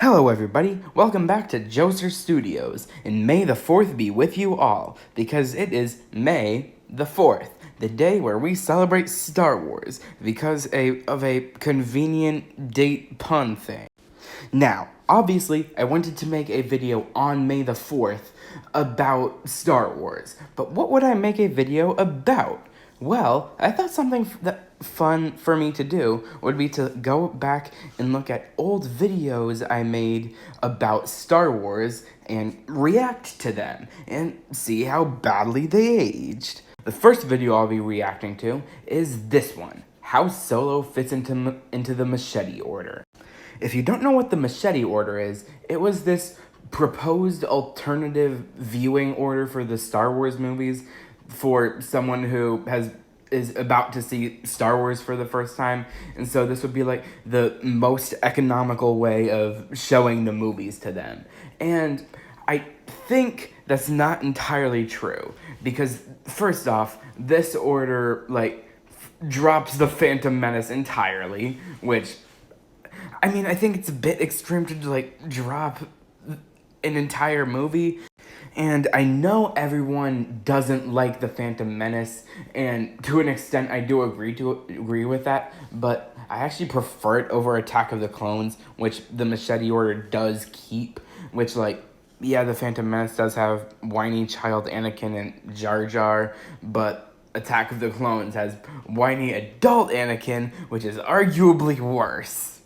Hello everybody, welcome back to Joser Studios, and May the 4th be with you all, because it is May the 4th, the day where we celebrate Star Wars, because of a convenient date pun thing. Now, obviously, I wanted to make a video on May the 4th about Star Wars, but what would I make a video about? Well, I thought something fun for me to do would be to go back and look at old videos I made about Star Wars and react to them and see how badly they aged. The first video I'll be reacting to is this one, how Solo fits into the Machete Order. If you don't know what the Machete Order is, it was this proposed alternative viewing order for the Star Wars movies for someone who is about to see Star Wars for the first time. And so this would be like the most economical way of showing the movies to them. And I think that's not entirely true, because first off, this order drops the Phantom Menace entirely, which I mean, I think it's a bit extreme to drop an entire movie. And I know everyone doesn't like the Phantom Menace, and to an extent I do agree with that, but I actually prefer it over Attack of the Clones, which the Machete Order does keep, which yeah, the Phantom Menace does have whiny child Anakin and Jar Jar, but Attack of the Clones has whiny adult Anakin, which is arguably worse.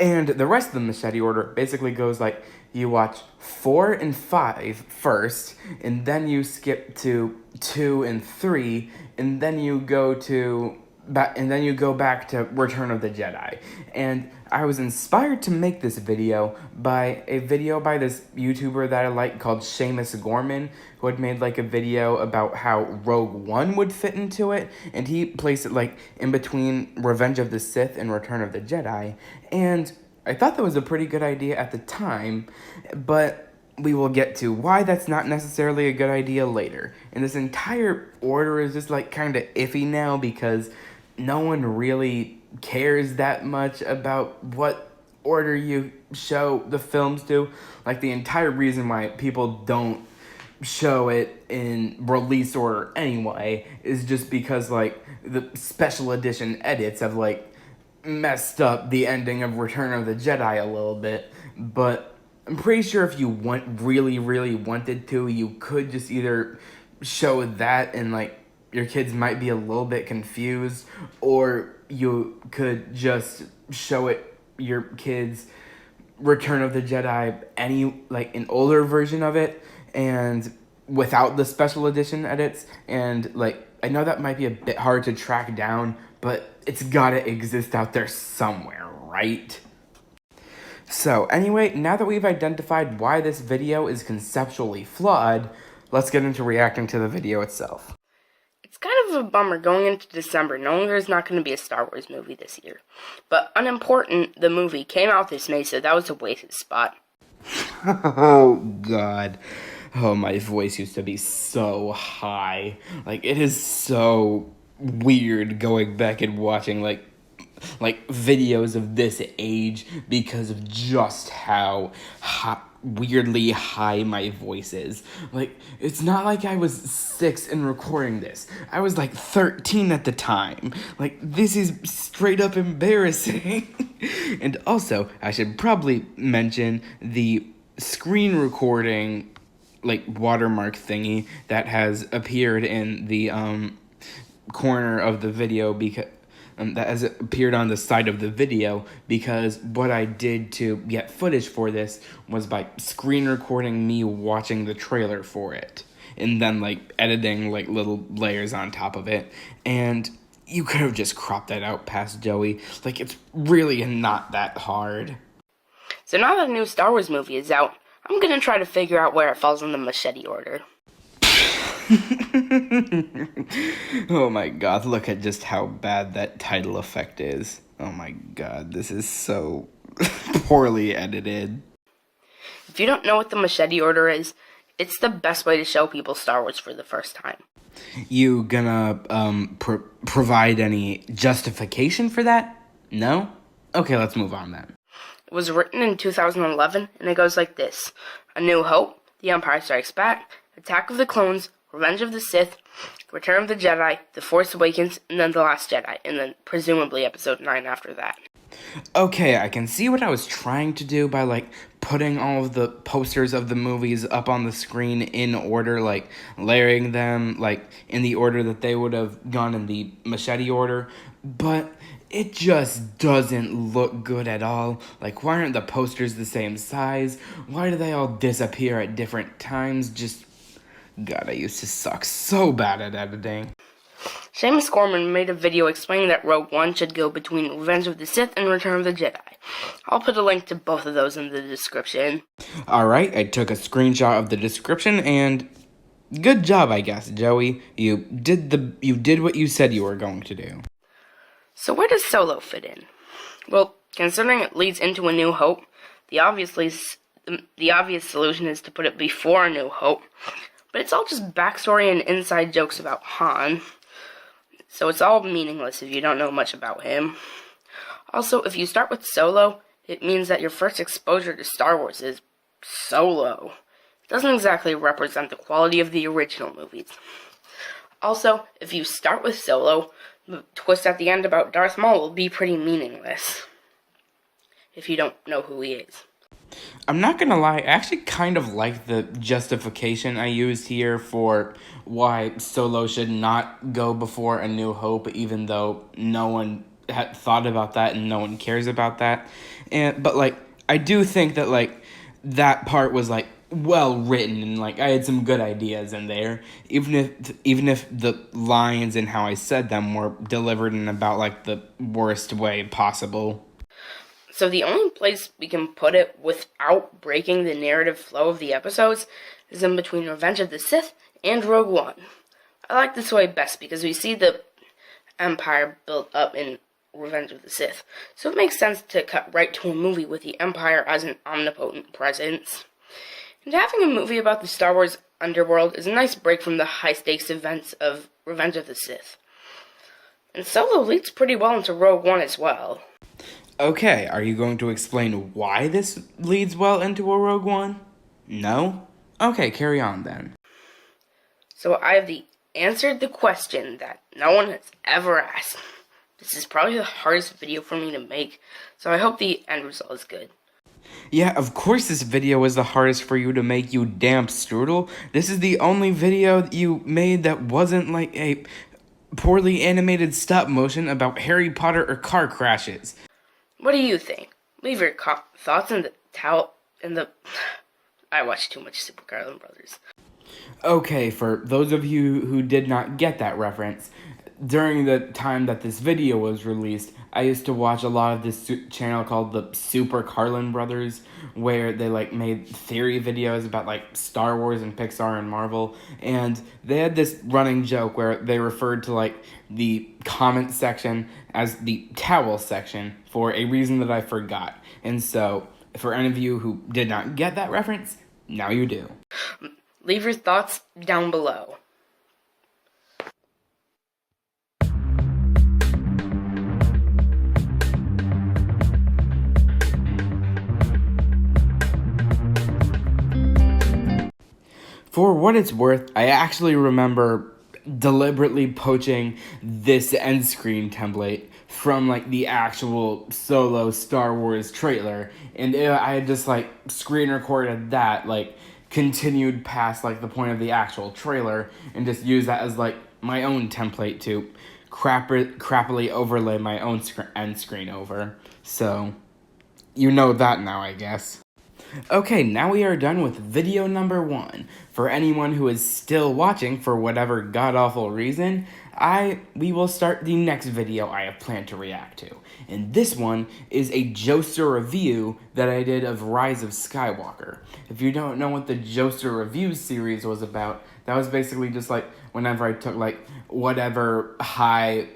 And the rest of the Machete Order basically goes like, you watch 4 and 5 first, and then you skip to 2 and 3, and then you go back to Return of the Jedi. And I was inspired to make this video by this YouTuber that I like called Seamus Gorman, who had made a video about how Rogue One would fit into it, and he placed it in between Revenge of the Sith and Return of the Jedi. And I thought that was a pretty good idea at the time, but we will get to why that's not necessarily a good idea later. And this entire order is just kind of iffy now, because no one really cares that much about what order you show the films to. The entire reason why people don't show it in release order anyway is just because the special edition edits have messed up the ending of Return of the Jedi a little bit. But I'm pretty sure if you really wanted to, you could just either show that and your kids might be a little bit confused, or you could just show your kids Return of the Jedi, an older version of it, and without the special edition edits. And I know that might be a bit hard to track down, but it's gotta exist out there somewhere, right? So anyway, now that we've identified why this video is conceptually flawed, let's get into reacting to the video itself. It's kind of a bummer going into December knowing there's not going to be a Star Wars movie this year. But Unimportant, the movie, came out this May, so that was a wasted spot. Oh, God. Oh, my voice used to be so high. It is so weird going back and watching, videos of this age, because of just how weirdly high my voice is. It's not like I was 6 and recording this. I was 13 at the time. This is straight up embarrassing. And also, I should probably mention the screen recording watermark thingy that has appeared in the corner of the video, because that has appeared on the side of the video, because what I did to get footage for this was by screen recording me watching the trailer for it, and then editing little layers on top of it. And you could have just cropped that out past Joey. It's really not that hard. So now that a new Star Wars movie is out, I'm gonna try to figure out where it falls in the Machete Order. Oh my God, look at just how bad that title effect is. Oh my God, this is so poorly edited. If you don't know what the Machete Order is, it's the best way to show people Star Wars for the first time. You gonna provide any justification for that? No? Okay, let's move on then. was written in 2011, and it goes like this: A New Hope, The Empire Strikes Back, Attack of the Clones, Revenge of the Sith, Return of the Jedi, The Force Awakens, and then The Last Jedi, and then presumably Episode 9 after that. Okay, I can see what I was trying to do by, like, putting all of the posters of the movies up on the screen in order, like, layering them, like, in the order that they would have gone in the machete order, but it just doesn't look good at all. Like, why aren't the posters the same size? Why do they all disappear at different times? Just, God, I used to suck so bad at editing. Seamus Gorman made a video explaining that Rogue One should go between Revenge of the Sith and Return of the Jedi. I'll put a link to both of those in the description. Alright, I took a screenshot of the description, and good job, I guess, Joey. You did what you said you were going to do. So where does Solo fit in? Well, considering it leads into A New Hope, the obvious solution is to put it before A New Hope, but it's all just backstory and inside jokes about Han. So it's all meaningless if you don't know much about him. Also, if you start with Solo, it means that your first exposure to Star Wars is Solo. It doesn't exactly represent the quality of the original movies. Also, if you start with Solo, the twist at the end about Darth Maul will be pretty meaningless if you don't know who he is. I'm not gonna lie, I actually kind of like the justification I used here for why Solo should not go before A New Hope, even though no one had thought about that and no one cares about that. But like, I do think that like that part was like well written and like I had some good ideas in there, even if the lines and how I said them were delivered in about like the worst way possible. So the only place we can put it without breaking the narrative flow of the episodes is in between Revenge of the Sith and Rogue One. I like this way best because we see the Empire built up in Revenge of the Sith, so it makes sense to cut right to a movie with the Empire as an omnipotent presence. And having a movie about the Star Wars underworld is a nice break from the high-stakes events of Revenge of the Sith. And Solo leads pretty well into Rogue One as well. Okay, are you going to explain why this leads well into a Rogue One? No? Okay, carry on then. So I have answered the question that no one has ever asked. This is probably the hardest video for me to make, so I hope the end result is good. Yeah, of course this video was the hardest for you to make, you damn strudel. This is the only video you made that wasn't like a poorly animated stop motion about Harry Potter or car crashes. What do you think? Leave your thoughts in the I watched too much Super Carlin Brothers. Okay, for those of you who did not get that reference, during the time that this video was released, I used to watch a lot of this channel called the Super Carlin Brothers, where they like made theory videos about like Star Wars and Pixar and Marvel, and they had this running joke where they referred to like the comment section as the towel section for a reason that I forgot. And so, for any of you who did not get that reference, now you do. Leave your thoughts down below. For what it's worth, I actually remember deliberately poaching this end screen template from like the actual Solo Star Wars trailer, and I had just like screen recorded that, like continued past like the point of the actual trailer, and just used that as like my own template to crappily overlay my own end screen over. So you know that now, I guess. Okay, now we are done with video number 1. For anyone who is still watching for whatever god-awful reason, we will start the next video I have planned to react to. And this one is a Joester review that I did of Rise of Skywalker. If you don't know what the Joester review series was about, that was basically just like whenever I took like whatever highly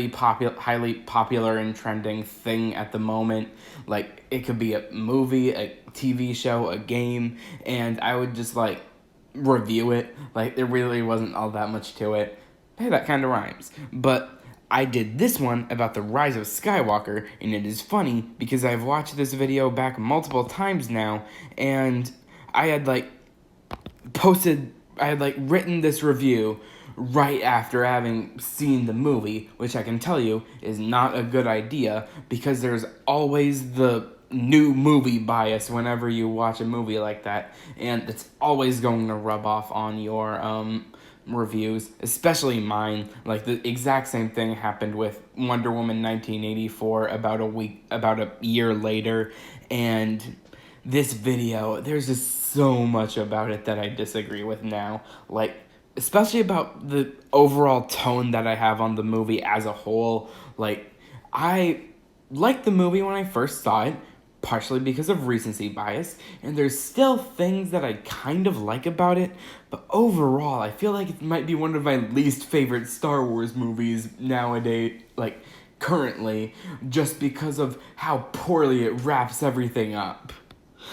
popular and trending thing at the moment, like it could be a movie, a TV show, a game, and I would just like review it. Like there really wasn't all that much to it. Hey, that kind of rhymes. But I did this one about the rise of Skywalker, and it is funny because I've watched this video back multiple times now, and I had written this review right after having seen the movie, which I can tell you is not a good idea because there's always the new movie bias whenever you watch a movie like that, and it's always going to rub off on your reviews, especially mine. Like, the exact same thing happened with Wonder Woman 1984 about a year later, and this video, there's just so much about it that I disagree with now. Like, especially about the overall tone that I have on the movie as a whole. Like, I liked the movie when I first saw it, partially because of recency bias, and there's still things that I kind of like about it, but overall, I feel like it might be one of my least favorite Star Wars movies nowadays, like, currently, just because of how poorly it wraps everything up.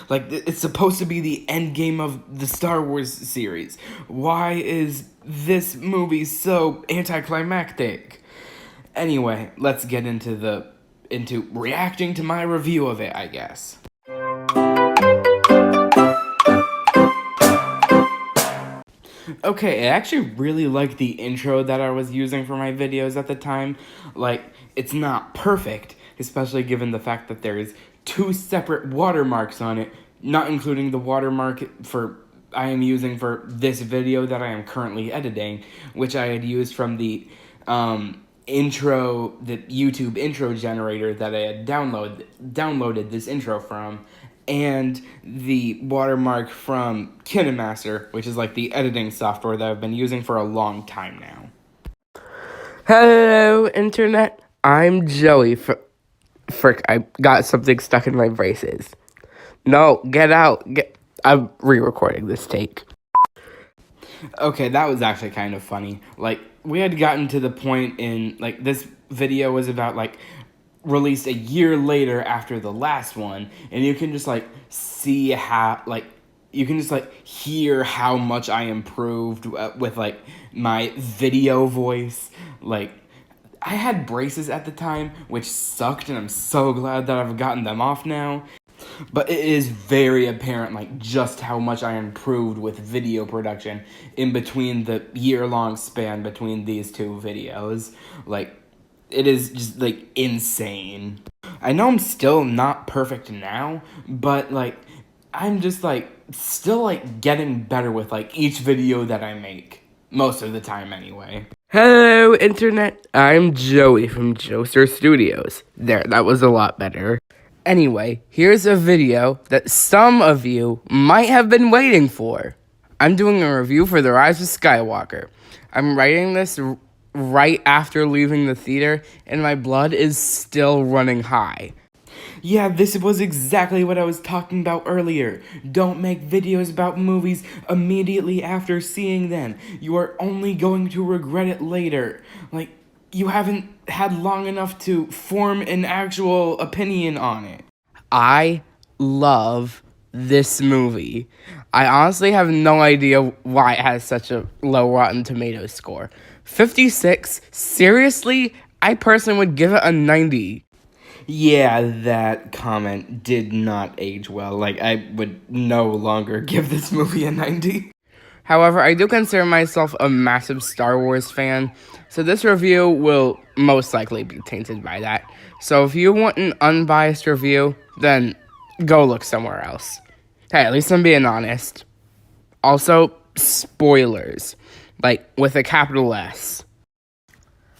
Like, it's supposed to be the end game of the Star Wars series. Why is this movie so anticlimactic? Anyway, let's get into reacting to my review of it, I guess. Okay, I actually really like the intro that I was using for my videos at the time. Like, it's not perfect, especially given the fact that there is 2 separate watermarks on it, not including the watermark I am using for this video that I am currently editing, which I had used from the YouTube intro generator that I had downloaded this intro from, and the watermark from KineMaster, which is like the editing software that I've been using for a long time now. Hello, internet. I'm Joey. Frick, I got something stuck in my braces. No, get out. I'm re-recording this take. Okay, that was actually kind of funny. Like, we had gotten to the point in, like, this video was about, like, released a year later after the last one, and you can just, like, see how, like, you can just, like, hear how much I improved with, like, my video voice. Like, I had braces at the time, which sucked, and I'm so glad that I've gotten them off now. But it is very apparent, like, just how much I improved with video production in between the year-long span between these 2 videos. Like, it is just, like, insane. I know I'm still not perfect now, but, like, I'm just, like, still, like, getting better with, like, each video that I make. Most of the time, anyway. Hello, internet. I'm Joey from Joester Studios. There, that was a lot better. Anyway, here's a video that some of you might have been waiting for. I'm doing a review for The Rise of Skywalker. I'm writing this right after leaving the theater, and my blood is still running high. Yeah, this was exactly what I was talking about earlier. Don't make videos about movies immediately after seeing them. You are only going to regret it later. Like, you haven't had long enough to form an actual opinion on it. I love this movie. I honestly have no idea why it has such a low Rotten Tomatoes score. 56? Seriously? I personally would give it a 90. Yeah, that comment did not age well. Like, I would no longer give this movie a 90. However, I do consider myself a massive Star Wars fan, so this review will most likely be tainted by that. So if you want an unbiased review, then go look somewhere else. Hey, at least I'm being honest. Also, spoilers, like with a capital S.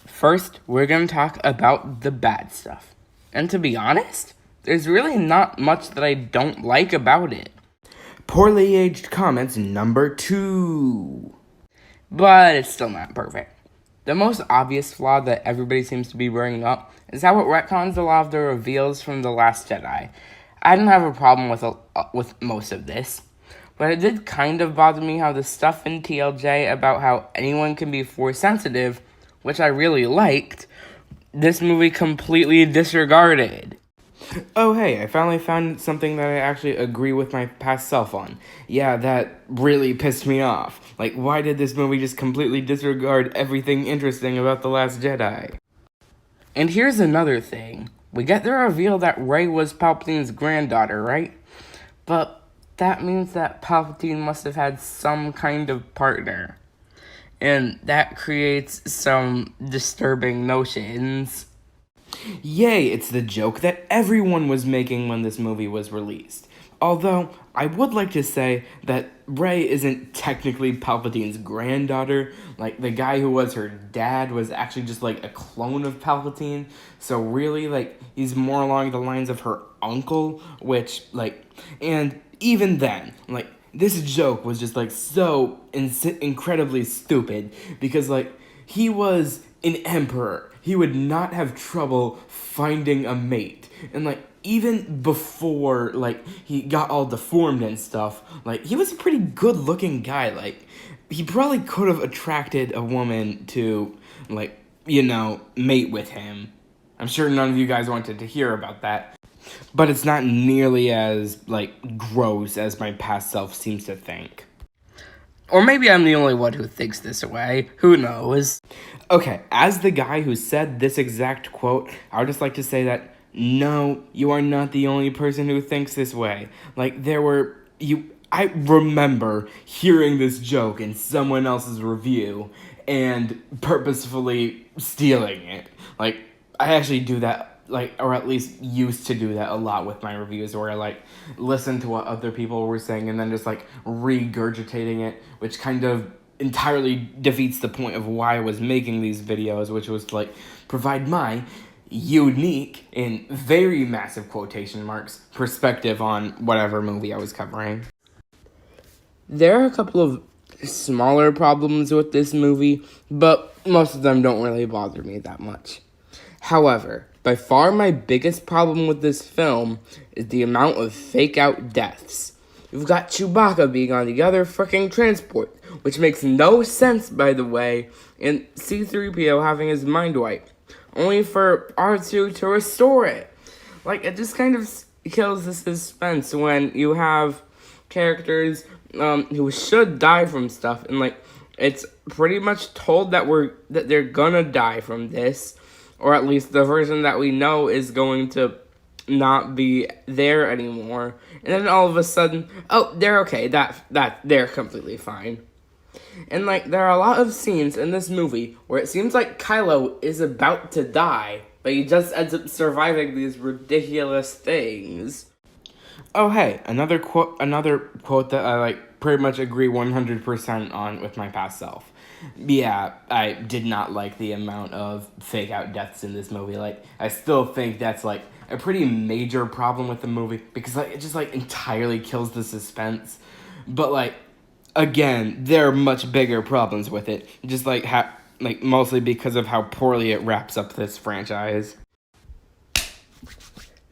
First, we're going to talk about the bad stuff. And to be honest, there's really not much that I don't like about it. Poorly aged comments number 2. But it's still not perfect. The most obvious flaw that everybody seems to be bringing up is how it retcons a lot of the reveals from The Last Jedi. I didn't have a problem with most of this, but it did kind of bother me how the stuff in TLJ about how anyone can be Force sensitive, which I really liked, this movie completely disregarded. Oh, hey, I finally found something that I actually agree with my past self on. Yeah, that really pissed me off. Like, why did this movie just completely disregard everything interesting about The Last Jedi? And here's another thing. We get the reveal that Rey was Palpatine's granddaughter, right? But that means that Palpatine must have had some kind of partner. And that creates some disturbing notions. Yay, it's the joke that everyone was making when this movie was released. Although, I would like to say that Rey isn't technically Palpatine's granddaughter. Like, the guy who was her dad was actually just, like, a clone of Palpatine. So really, like, he's more along the lines of her uncle, which, like, and even then, like, this joke was just, like, so incredibly stupid because, like, he was an emperor. He would not have trouble finding a mate. And, like, even before, like, he got all deformed and stuff, like, he was a pretty good-looking guy. Like, he probably could have attracted a woman to, like, you know, mate with him. I'm sure none of you guys wanted to hear about that. But it's not nearly as, like, gross as my past self seems to think. Or maybe I'm the only one who thinks this way. Who knows? Okay, as the guy who said this exact quote, I would just like to say that no, you are not the only person who thinks this way. Like, I remember hearing this joke in someone else's review and purposefully stealing it. Like, I actually do that, like, or at least used to do that a lot with my reviews, where I, like, listen to what other people were saying and then just, like, regurgitating it, which kind of entirely defeats the point of why I was making these videos, which was to, like, provide my unique, in very massive quotation marks, perspective on whatever movie I was covering. There are a couple of smaller problems with this movie, but most of them don't really bother me that much. However, by far my biggest problem with this film is the amount of fake-out deaths. You've got Chewbacca being on the other freaking transport, which makes no sense, by the way, and C-3PO having his mind wiped, only for R2 to restore it. Like, it just kind of kills the suspense when you have characters who should die from stuff, and, like, it's pretty much told that they're gonna die from this, or at least the version that we know is going to not be there anymore. And then all of a sudden, oh, they're okay. They're completely fine. And, like, there are a lot of scenes in this movie where it seems like Kylo is about to die, but he just ends up surviving these ridiculous things. Oh, hey, another quote that I, like, pretty much agree 100% on with my past self. Yeah, I did not like the amount of fake-out deaths in this movie. Like, I still think that's, like, a pretty major problem with the movie, because, like, it just, like, entirely kills the suspense. But, like, again, there are much bigger problems with it. Just, like, mostly because of how poorly it wraps up this franchise.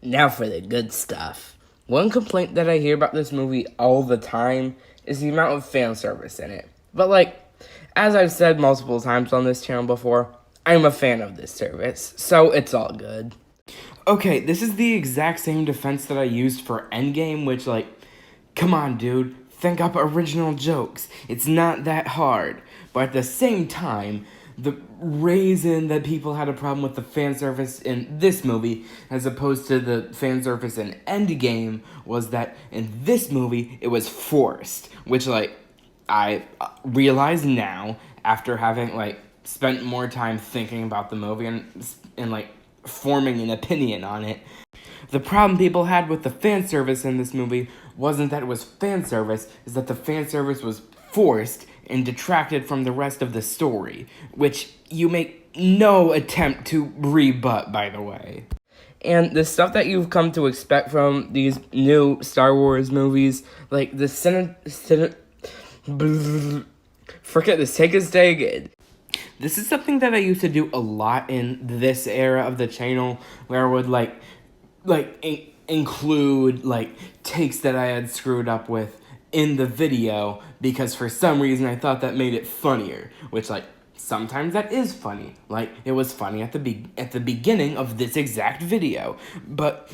Now for the good stuff. One complaint that I hear about this movie all the time is the amount of fan service in it. But, like, as I've said multiple times on this channel before, I'm a fan of this service, so it's all good. Okay, this is the exact same defense that I used for Endgame, which, like, come on, dude, think up original jokes. It's not that hard. But at the same time, the reason that people had a problem with the fan service in this movie as opposed to the fan service in Endgame was that in this movie, it was forced, which, like, I realize now, after having, like, spent more time thinking about the movie and like, forming an opinion on it. The problem people had with the fan service in this movie wasn't that it was fan service, is that the fan service was forced and detracted from the rest of the story, which you make no attempt to rebut, by the way. And the stuff that you've come to expect from these new Star Wars movies, like the forget this, take us taken. This is something that I used to do a lot in this era of the channel, where I would, include, like, takes that I had screwed up with in the video, because for some reason I thought that made it funnier, which, like, sometimes that is funny. Like, it was funny at the beginning of this exact video, but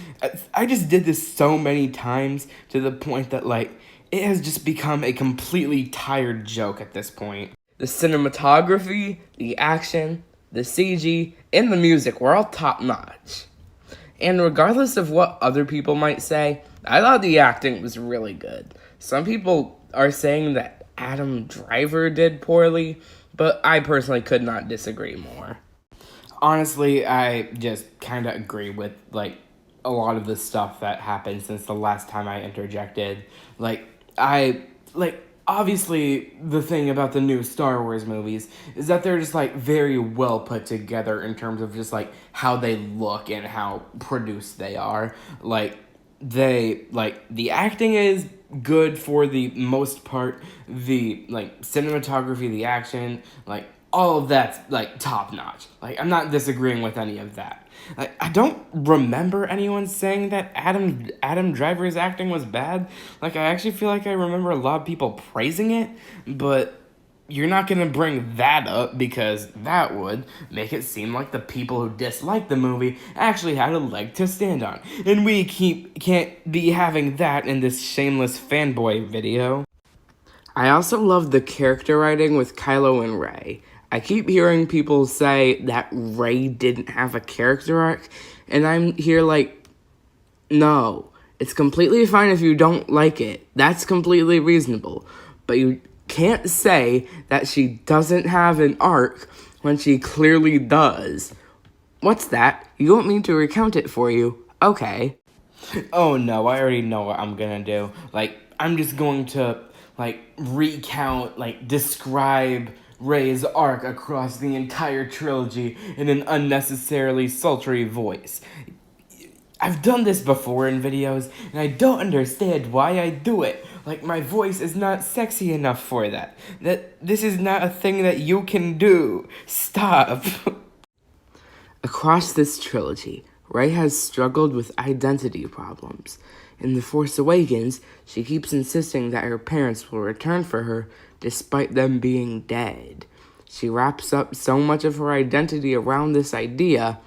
I just did this so many times to the point that, like, it has just become a completely tired joke at this point. The cinematography, the action, the CG, and the music were all top notch. And regardless of what other people might say, I thought the acting was really good. Some people are saying that Adam Driver did poorly, but I personally could not disagree more. Honestly, I just kind of agree with, a lot of the stuff that happened since the last time I interjected. Obviously, the thing about the new Star Wars movies is that they're just, very well put together in terms of just, how they look and how produced they are. The acting is good for the most part. The, cinematography, the action, all of that's, top notch. I'm not disagreeing with any of that. I don't remember anyone saying that Adam Driver's acting was bad. I actually feel like I remember a lot of people praising it, but you're not gonna bring that up because that would make it seem like the people who disliked the movie actually had a leg to stand on. And we can't be having that in this shameless fanboy video. I also love the character writing with Kylo and Rey. I keep hearing people say that Rey didn't have a character arc, and I'm here no. It's completely fine if you don't like it. That's completely reasonable. But you can't say that she doesn't have an arc when she clearly does. What's that? You want me to recount it for you? Okay. Oh no, I already know what I'm gonna do. I'm just going to, recount, describe Rey's arc across the entire trilogy in an unnecessarily sultry voice. I've done this before in videos, and I don't understand why I do it. My voice is not sexy enough for that. This is not a thing that you can do. Stop. Across this trilogy, Rey has struggled with identity problems. In The Force Awakens, she keeps insisting that her parents will return for her despite them being dead. She wraps up so much of her identity around this idea,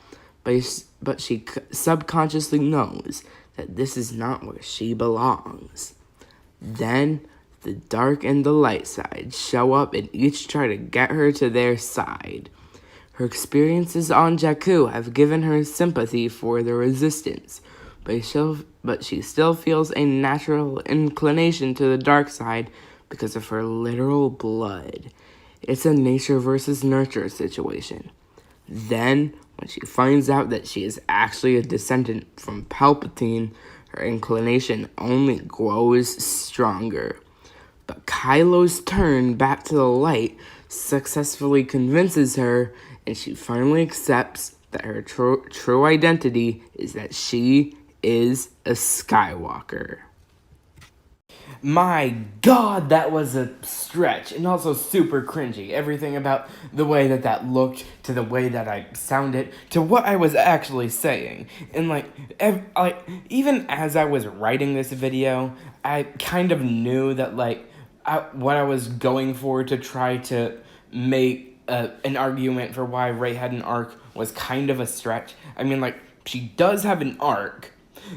but she subconsciously knows that this is not where she belongs. Then, the dark and the light side show up and each try to get her to their side. Her experiences on Jakku have given her sympathy for the Resistance, but she still feels a natural inclination to the dark side because of her literal blood. It's a nature versus nurture situation. Then, when she finds out that she is actually a descendant from Palpatine, her inclination only grows stronger. But Kylo's turn back to the light successfully convinces her, and she finally accepts that her true identity is that she is a Skywalker. My God, that was a stretch, and also super cringy. Everything about the way that looked, to the way that I sounded, to what I was actually saying. And even as I was writing this video, I kind of knew that what I was going for to try to make an argument for why Rey had an arc was kind of a stretch. I mean, she does have an arc.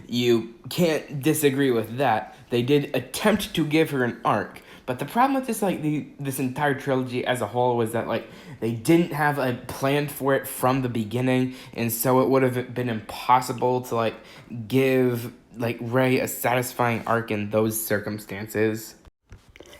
You can't disagree with that. They did attempt to give her an arc, but the problem with this, this entire trilogy as a whole was that, they didn't have a plan for it from the beginning, and so it would have been impossible to, give, Rey a satisfying arc in those circumstances.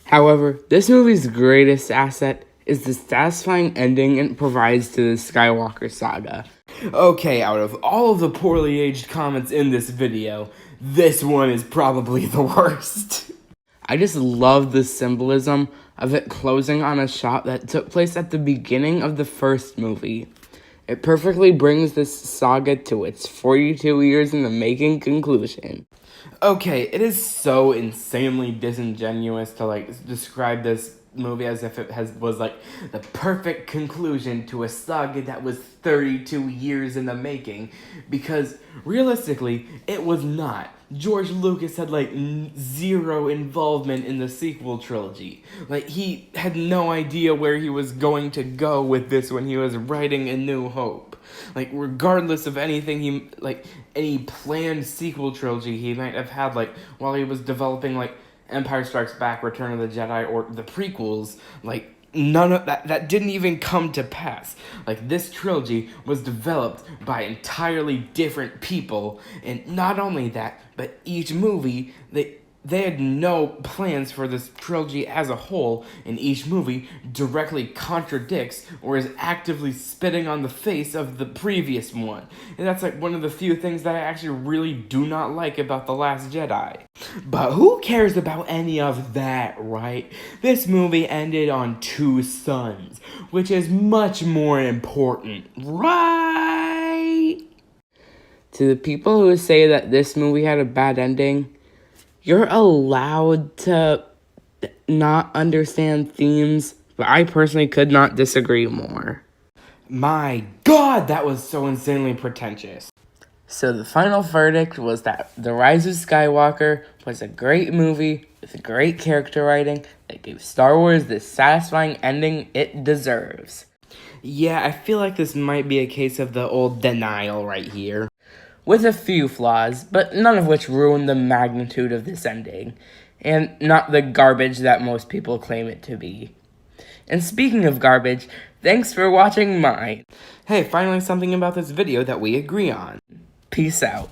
However, this movie's greatest asset is the satisfying ending it provides to the Skywalker saga. Okay, out of all of the poorly aged comments in this video, this one is probably the worst. I just love the symbolism of it closing on a shot that took place at the beginning of the first movie. It perfectly brings this saga to its 42 years in the making conclusion. Okay, it is so insanely disingenuous to describe this movie as if it was the perfect conclusion to a saga that was 32 years in the making, because realistically it was not. George Lucas had zero involvement in the sequel trilogy. He had no idea where he was going to go with this when he was writing A New Hope. Regardless of anything any planned sequel trilogy he might have had while he was developing Empire Strikes Back, Return of the Jedi, or the prequels, none of that didn't even come to pass. Like, this trilogy was developed by entirely different people, and not only that, but each movie, they had no plans for this trilogy as a whole, and each movie directly contradicts or is actively spitting on the face of the previous one. And that's like one of the few things that I actually really do not like about The Last Jedi. But who cares about any of that, right? This movie ended on two suns, which is much more important, right? To the people who say that this movie had a bad ending, you're allowed to not understand themes, but I personally could not disagree more. My God, that was so insanely pretentious. So the final verdict was that The Rise of Skywalker was a great movie with great character writing that gave Star Wars the satisfying ending it deserves. Yeah, I feel like this might be a case of the old denial right here. With a few flaws, but none of which ruin the magnitude of this ending, and not the garbage that most people claim it to be. And speaking of garbage, thanks for watching mine. Hey, finally something about this video that we agree on. Peace out.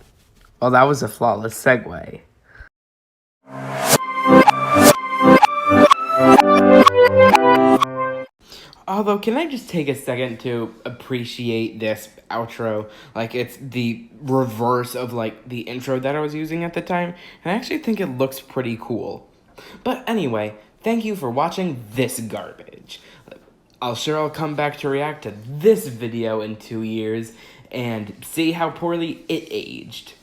Well, that was a flawless segue. Although, can I just take a second to appreciate this outro? Like, it's the reverse of, like, the intro that I was using at the time. And I actually think it looks pretty cool. But anyway, thank you for watching this garbage. I'll come back to react to this video in 2 years and see how poorly it aged.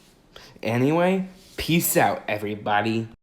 Anyway, peace out, everybody.